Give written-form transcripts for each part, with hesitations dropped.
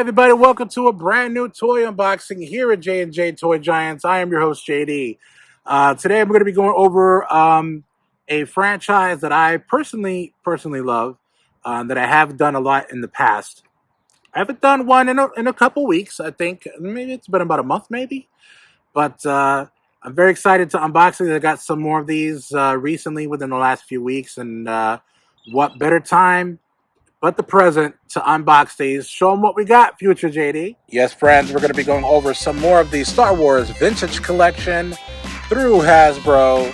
everybody, welcome to a brand new toy unboxing here at J&J Toy Giants. I am your host, JD. Today I'm going to be going over a franchise that I personally love, that I have done a lot in the past. I haven't done one in a couple weeks. I think maybe it's been about a month, maybe. But I'm very excited to unbox it. I got some more of these recently within the last few weeks, and what better time but the present to unbox these. Show them what we got, future JD. Yes, friends, we're going to be going over some more of the Star Wars Vintage Collection through Hasbro,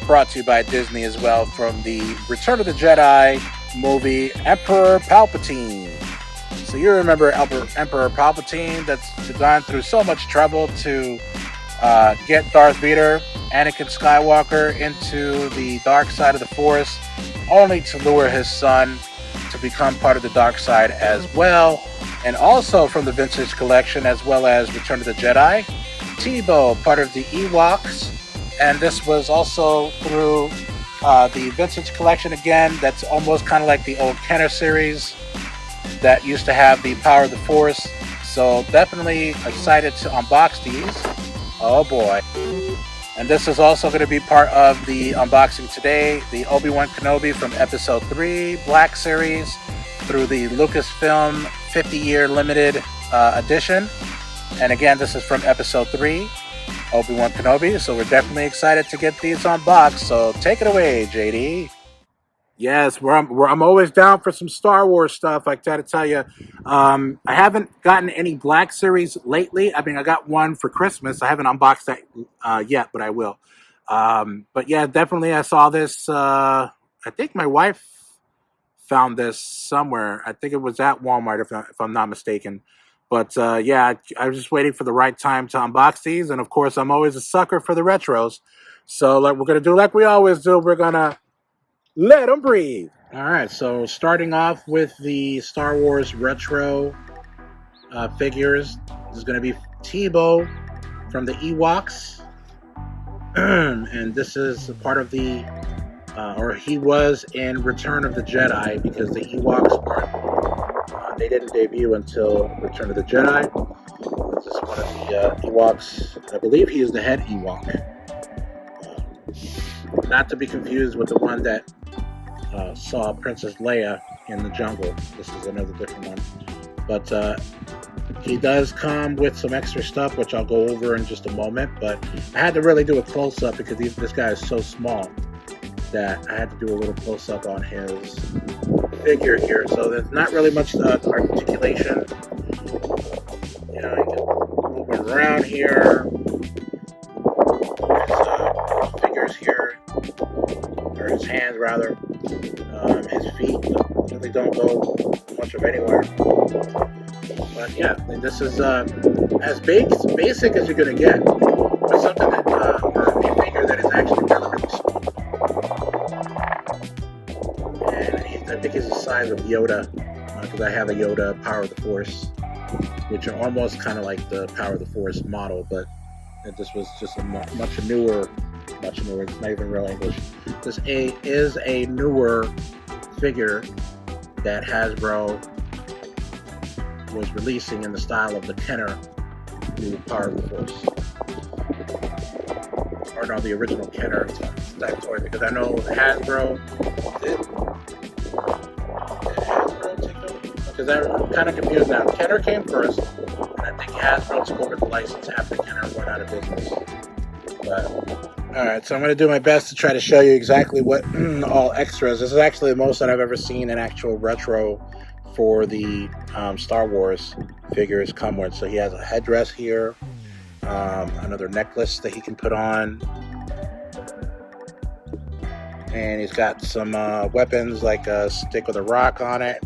brought to you by Disney as well, from the Return of the Jedi movie Emperor Palpatine. So you remember Emperor Palpatine that's gone through so much trouble to get Darth Vader, Anakin Skywalker, into the dark side of the Force, only to lure his son to become part of the dark side as well. And also from the Vintage Collection, as well as Return of the Jedi, Teebo, part of the Ewoks. And this was also through the Vintage Collection again. That's almost kind of like the old Kenner series that used to have the Power of the Force. So definitely excited to unbox these. Oh boy. And this is also going to be part of the unboxing today, the Obi-Wan Kenobi from Episode 3 Black Series through the Lucasfilm 50-year limited edition. And again, this is from Episode 3, Obi-Wan Kenobi. So we're definitely excited to get these unboxed. So take it away, JD. Yes, I'm always down for some Star Wars stuff. I gotta tell you, I haven't gotten any Black Series lately. I mean, I got one for Christmas. I haven't unboxed that yet, but I will. But yeah, definitely I saw this. I think my wife found this somewhere. I think it was at Walmart, if I'm not mistaken. But yeah, I was just waiting for the right time to unbox these. And of course, I'm always a sucker for the retros. So like we're going to do like we always do. We're going to let them breathe. All right, so starting off with the Star Wars retro figures, this is going to be Teebo from the Ewoks. And this is part of the, or he was in Return of the Jedi, because the Ewoks weren't, they didn't debut until Return of the Jedi. This is one of the Ewoks. I believe he is the head Ewok. Not to be confused with the one that saw Princess Leia in the jungle. This is another different one. But he does come with some extra stuff, which I'll go over in just a moment. But I had to really do a close-up because this guy is so small that I had to do a little close-up on his figure here. So there's not really much articulation. You know, you can move around here. His fingers here, or his hands rather. His feet really don't go much of anywhere. But yeah, this is as basic as you're going to get. But something that, a figure that is actually really small. And I think he's the size of Yoda, because I have a Yoda Power of the Force, which are almost kind of like the Power of the Force model, but this was just a much newer, it's not even real English. This is a newer figure that Hasbro was releasing in the style of the Kenner, the Power of the Force. Or no, the original Kenner type toy, because I know Hasbro did Hasbro take over? Because I'm kind of confused now. Kenner came first, and I think Hasbro took over the license after Kenner went out of business. But alright, so I'm going to do my best to try to show you exactly what all extras. This is actually the most that I've ever seen in actual retro for the Star Wars figures come with. So he has a headdress here, another necklace that he can put on, and he's got some weapons like a stick with a rock on it.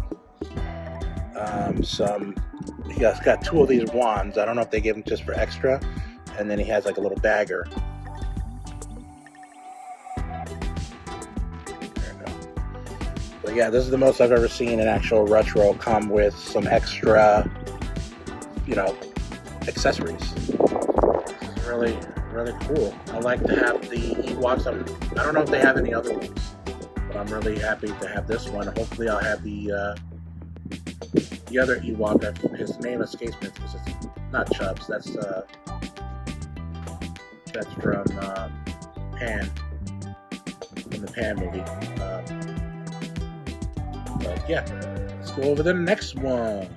He's got two of these wands. I don't know if they give him just for extra, and then he has like a little dagger. But yeah, this is the most I've ever seen in actual retro come with some extra, accessories. This is really, really cool. I like to have the Ewoks. I don't know if they have any other ones, but I'm really happy to have this one. Hopefully I'll have the the other Ewok. His name escapes me because it's not Chubbs. That's from Pan, from the Pan movie. But yeah, let's go over to the next one.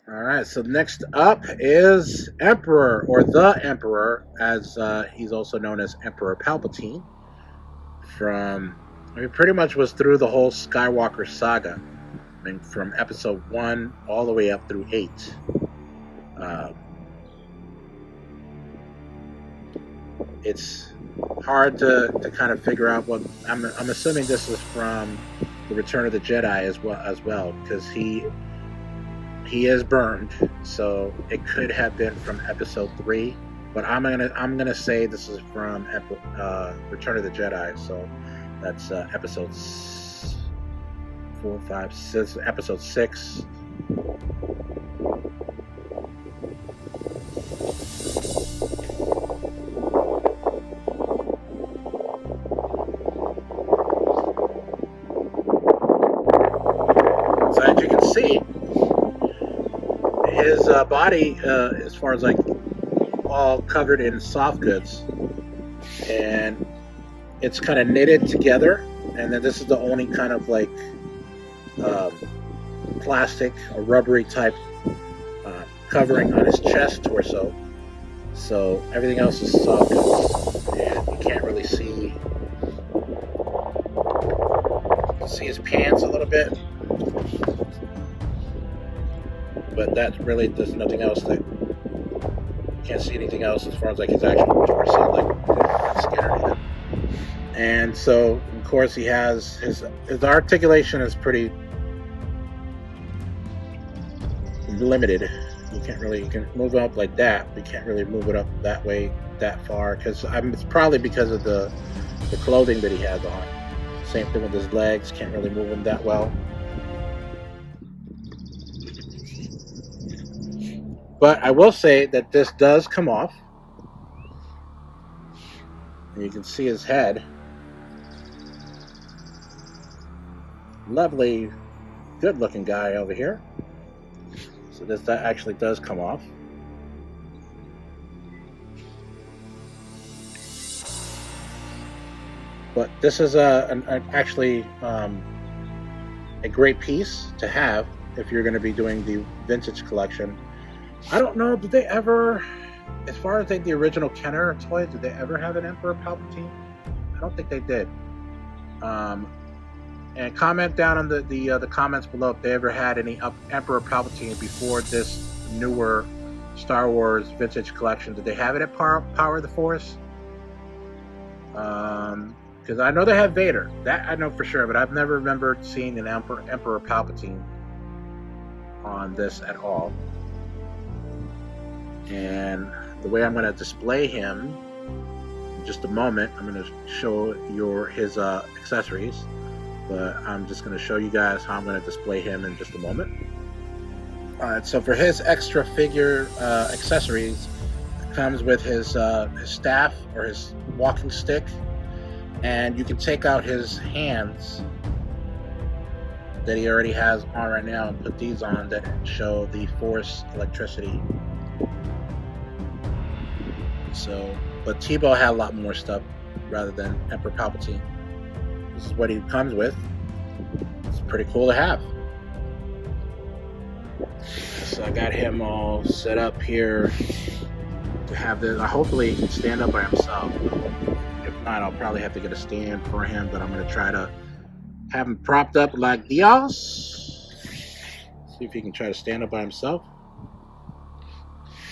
All right, so next up is Emperor, or the Emperor, as he's also known as Emperor Palpatine. Pretty much was through the whole Skywalker saga. I mean, from episode 1 all the way up through 8. It's hard to kind of figure out what... I'm assuming this is from the Return of the Jedi as well, because he is burned, so it could have been from episode 3, but I'm gonna say this is from Return of the Jedi, so that's episode 4, 5, 6, episode 6. So as you can see, his body, as far as like all covered in soft goods, and it's kind of knitted together, and then this is the only kind of like plastic or rubbery type covering on his chest, torso. So everything else is soft goods, and you can't really see. You can see his pants a little bit, but that really, there's nothing else that you can't see anything else as far as like his actual torso, like skin or anything. And so, of course, he has his articulation is pretty limited. You can move up like that, but you can't really move it up that way, that far, because it's probably because of the clothing that he has on. Same thing with his legs, can't really move them that well. But I will say that this does come off. And you can see his head. Lovely, good looking guy over here. So that actually does come off. But this is actually a great piece to have if you're going to be doing the vintage collection. I don't know, did they ever, as far as like the original Kenner toy, did they ever have an Emperor Palpatine? I don't think they did. And comment down on the comments below if they ever had any Emperor Palpatine before this newer Star Wars vintage collection. Did they have it at Power of the Force? Because I know they have Vader. That I know for sure, but I've never remembered seeing an Emperor Palpatine on this at all. And the way I'm going to display him in just a moment, I'm going to show his accessories. But I'm just going to show you guys how I'm going to display him in just a moment. Alright, so for his extra figure accessories, it comes with his staff or his walking stick, and you can take out his hands that he already has on right now and put these on that show the Force electricity. So, but Tebow had a lot more stuff rather than Emperor Palpatine. This is what he comes with. It's pretty cool to have. So I got him all set up here to have this. Hopefully he can stand up by himself. If not, I'll probably have to get a stand for him, but I'm going to try to have him propped up like Dios. See if he can try to stand up by himself.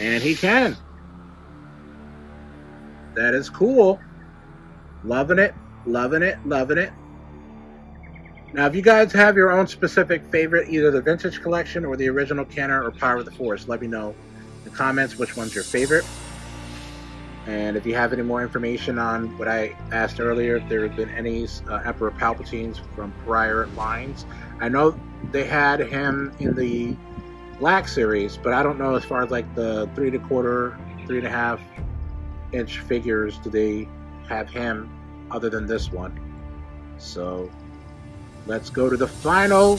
And he can. That is cool. Loving it. Loving it, loving it. Now, if you guys have your own specific favorite, either the vintage collection or the original Kenner or Power of the Force, let me know in the comments which one's your favorite. And if you have any more information on what I asked earlier, if there have been any Emperor Palpatines from prior lines. I know they had him in the Black Series, but I don't know as far as like the 3 1/4, 3.5 inch figures, do they have him other than this one? So let's go to the final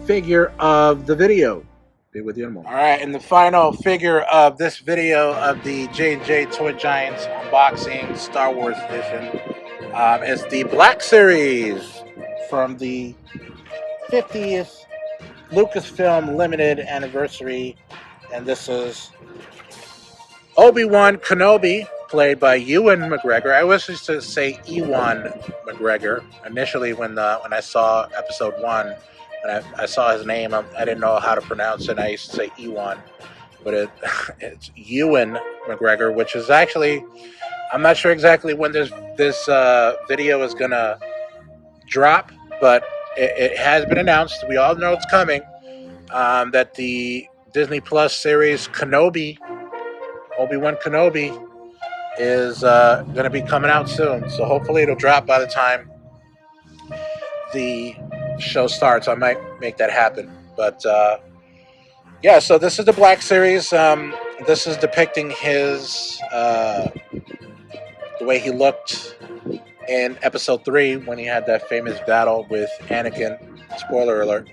figure of the video. Be with you in a moment. All right, and the final figure of this video of the J&J Toy Giants unboxing Star Wars edition is the Black Series from the 50th Lucasfilm Limited Anniversary, and this is Obi-Wan Kenobi, played by Ewan McGregor. I always used to say Ewan McGregor initially when I saw episode 1. When I saw his name, I didn't know how to pronounce it. I used to say Ewan, but it's Ewan McGregor, which is actually, I'm not sure exactly when this video is gonna drop, but it has been announced. We all know it's coming. That the Disney Plus series Kenobi, Obi-Wan Kenobi, is going to be coming out soon. So hopefully it'll drop by the time the show starts. I might make that happen. But yeah, so this is the Black Series. This is depicting his the way he looked in episode 3 when he had that famous battle with Anakin. Spoiler alert.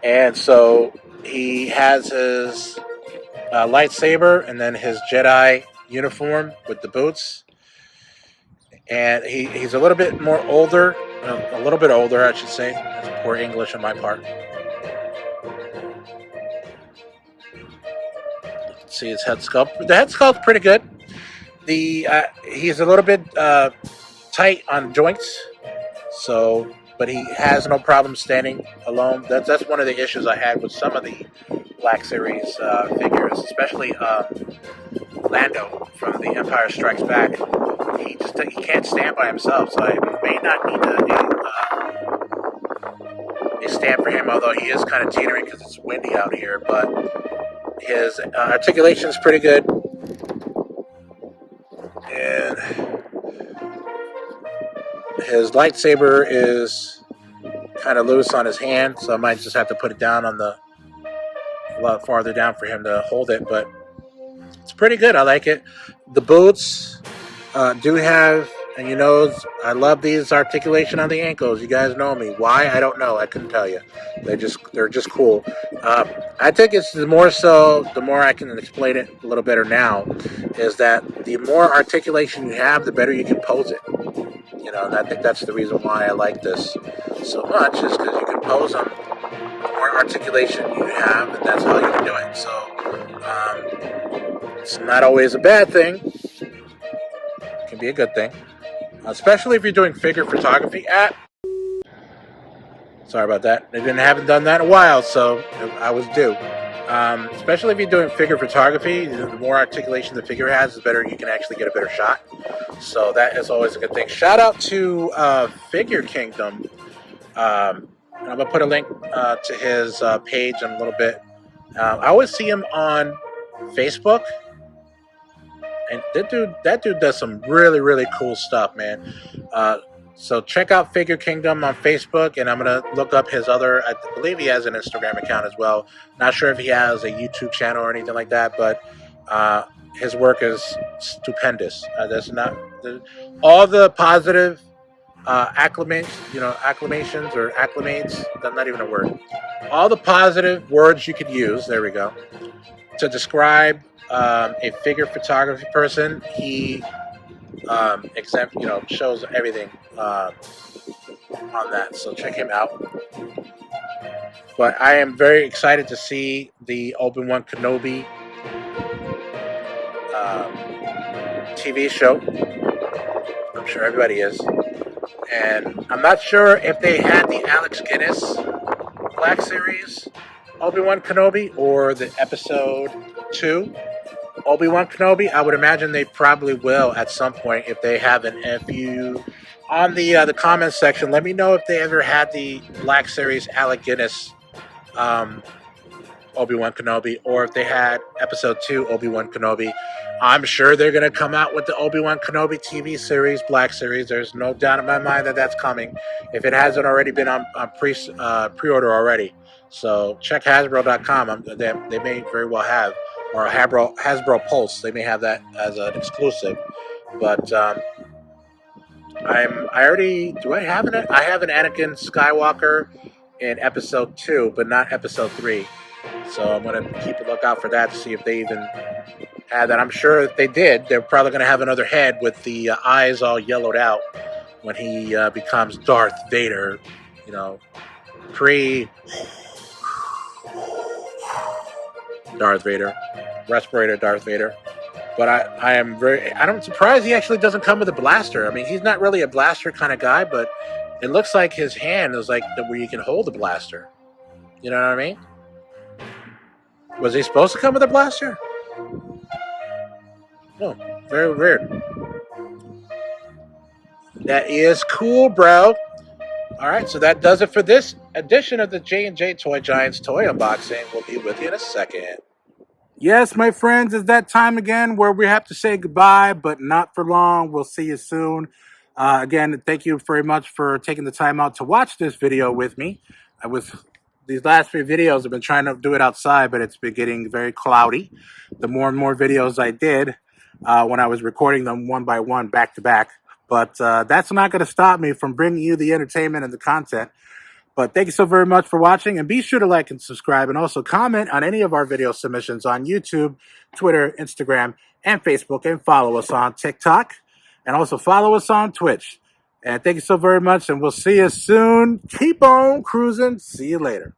And so he has his lightsaber and then his Jedi uniform with the boots. And he's a little bit more older, a little bit older, I should say. That's poor English on my part. Let's see his head sculpt. The head sculpt's pretty good. He's a little bit tight on joints, so, but he has no problem standing alone. That's one of the issues I had with some of the Black Series figures, especially Lando from The Empire Strikes Back. He can't stand by himself, so I may not need a stand for him, although he is kind of teetering because it's windy out here, but his articulation is pretty good. And his lightsaber is kind of loose on his hand, so I might just have to put it down a lot farther down for him to hold it, but it's pretty good. I like it. The boots do have, and I love these articulation on the ankles. You guys know me. Why? I don't know. I couldn't tell you. They're just cool. I think it's more so, the more I can explain it a little better now, is that the more articulation you have, the better you can pose it. And I think that's the reason why I like this so much, is because you can pose them. The more articulation you have, and that's how you can do it. So it's not always a bad thing. It can be a good thing, especially if you're doing figure photography. Sorry about that. I haven't done that in a while, so I was due. Especially if you're doing figure photography, the more articulation the figure has, the better you can actually get a better shot. So that is always a good thing. Shout out to Figure Kingdom. I'm going to put a link to his page in a little bit. I always see him on Facebook. And that dude does some really, really cool stuff, man. So check out Figure Kingdom on Facebook, and I'm going to look up his other, I believe he has an Instagram account as well. Not sure if he has a YouTube channel or anything like that, but his work is stupendous. All the positive acclamations or acclimates, that's not even a word. All the positive words you could use, there we go, to describe a figure photography person. He shows everything on that, so check him out. But I am very excited to see the Obi-Wan Kenobi TV show. I'm sure everybody is. And I'm not sure if they had the Alex Guinness Black Series Obi-Wan Kenobi or the episode 2 Obi-Wan Kenobi. I would imagine they probably will at some point if they haven't. If you, on the comments section, let me know if they ever had the Black Series Alec Guinness Obi-Wan Kenobi, or if they had episode 2 Obi-Wan Kenobi. I'm sure they're going to come out with the Obi-Wan Kenobi TV series, Black Series. There's no doubt in my mind that that's coming, if it hasn't already been on pre-order already. So check Hasbro.com. They may very well have, or Hasbro Pulse. They may have that as an exclusive. But I have an Anakin Skywalker in episode 2, but not episode 3. So I'm going to keep a lookout for that to see if they even had that. I'm sure if they did, they're probably going to have another head with the eyes all yellowed out when he becomes Darth Vader, you know, pre Darth Vader, respirator Darth Vader. But I'm surprised he actually doesn't come with a blaster. I mean, he's not really a blaster kind of guy, but it looks like his hand is like where you can hold a blaster. You know what I mean? Was he supposed to come with a blaster? Oh, very weird. That is cool, bro. All right, so that does it for this edition of the J&J Toy Giants toy unboxing. We'll be with you in a second. Yes, my friends, it's that time again where we have to say goodbye, but not for long. We'll see you soon. Again, thank you very much for taking the time out to watch this video with me. These last few videos, I've been trying to do it outside, but it's been getting very cloudy. The more and more videos I did when I was recording them one by one, back to back. But that's not going to stop me from bringing you the entertainment and the content. But thank you so very much for watching, and be sure to like and subscribe, and also comment on any of our video submissions on YouTube, Twitter, Instagram, and Facebook, and follow us on TikTok, and also follow us on Twitch. And thank you so very much, and we'll see you soon. Keep on cruising. See you later.